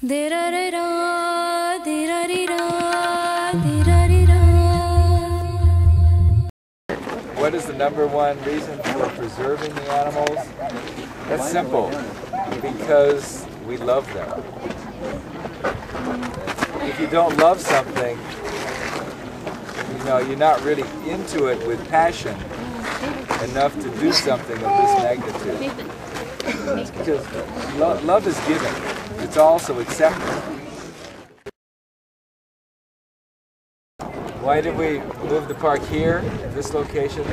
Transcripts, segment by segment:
What is the #1 reason for preserving the animals? That's simple, because we love them. If you don't love something, you're not really into it with passion enough to do something of this magnitude. Because love is giving. It's also accepting. Why did we move the park here, this location?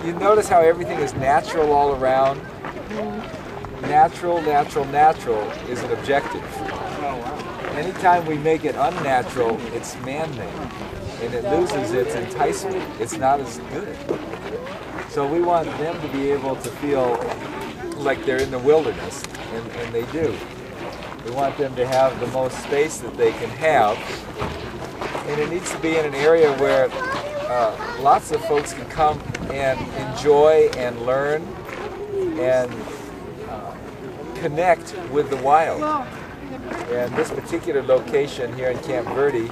You notice how everything is natural all around? Natural, natural, natural is an objective. Anytime we make it unnatural, it's man-made, and it loses its enticement. It's not as good. So we want them to be able to feel like they're in the wilderness, and they do. We want them to have the most space that they can have, and it needs to be in an area where lots of folks can come and enjoy and learn and connect with the wild. And this particular location here in Camp Verde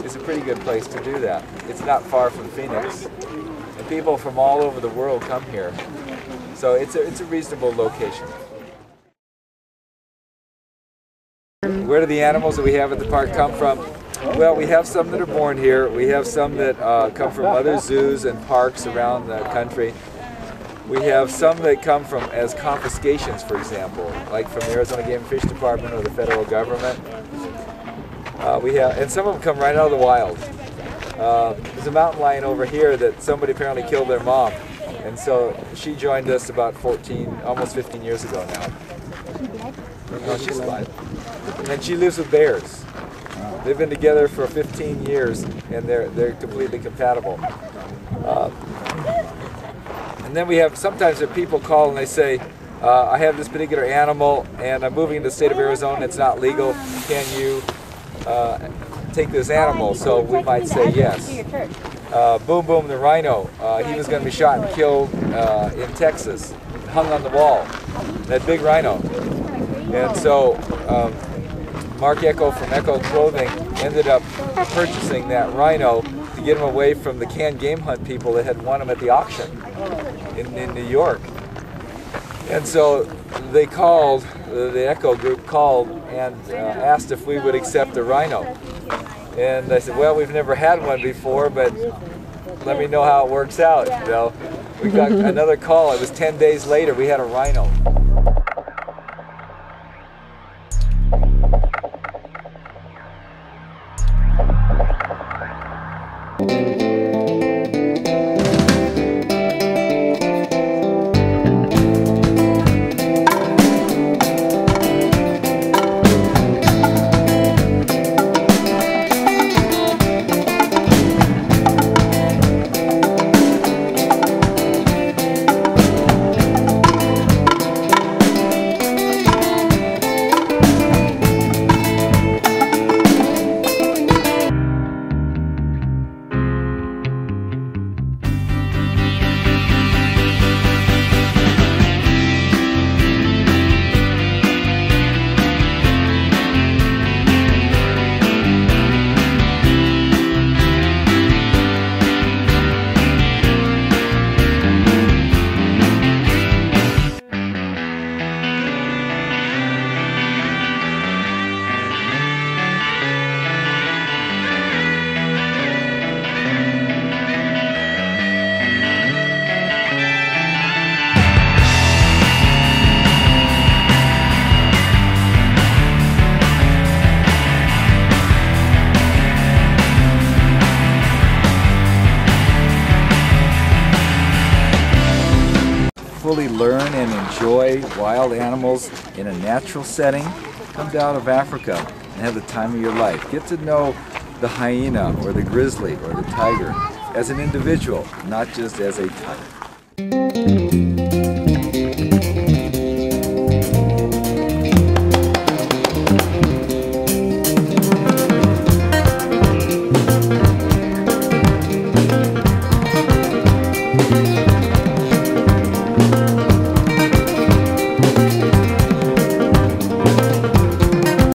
is a pretty good place to do that. It's not far from Phoenix, and people from all over the world come here. So it's a reasonable location. Where do the animals that we have at the park come from? Well, we have some that are born here. We have some that come from other zoos and parks around the country. We have some that come from as confiscations, for example, like from the Arizona Game and Fish Department or the federal government. And some of them come right out of the wild. There's a mountain lion over here that somebody apparently killed their mom, and so she joined us about almost 15 years ago now. No, she's alive. And she lives with bears. They've been together for 15 years, and they're completely compatible. And then we have, sometimes people call and they say, I have this particular animal and I'm moving to the state of Arizona, it's not legal, can you take this animal? So we might say yes. Boom Boom the rhino, he was going to be shot and killed in Texas, hung on the wall, that big rhino. And so Mark Echo from Echo Clothing ended up purchasing that rhino to get him away from the canned game hunt people that had won him at the auction in New York. And so they called, the Echo group called and asked if we would accept a rhino. And I said, well, we've never had one before, but let me know how it works out. We got another call. It was 10 days later, we had a rhino. Fully learn and enjoy wild animals in a natural setting, come down to Africa and have the time of your life. Get to know the hyena or the grizzly or the tiger as an individual, not just as a type.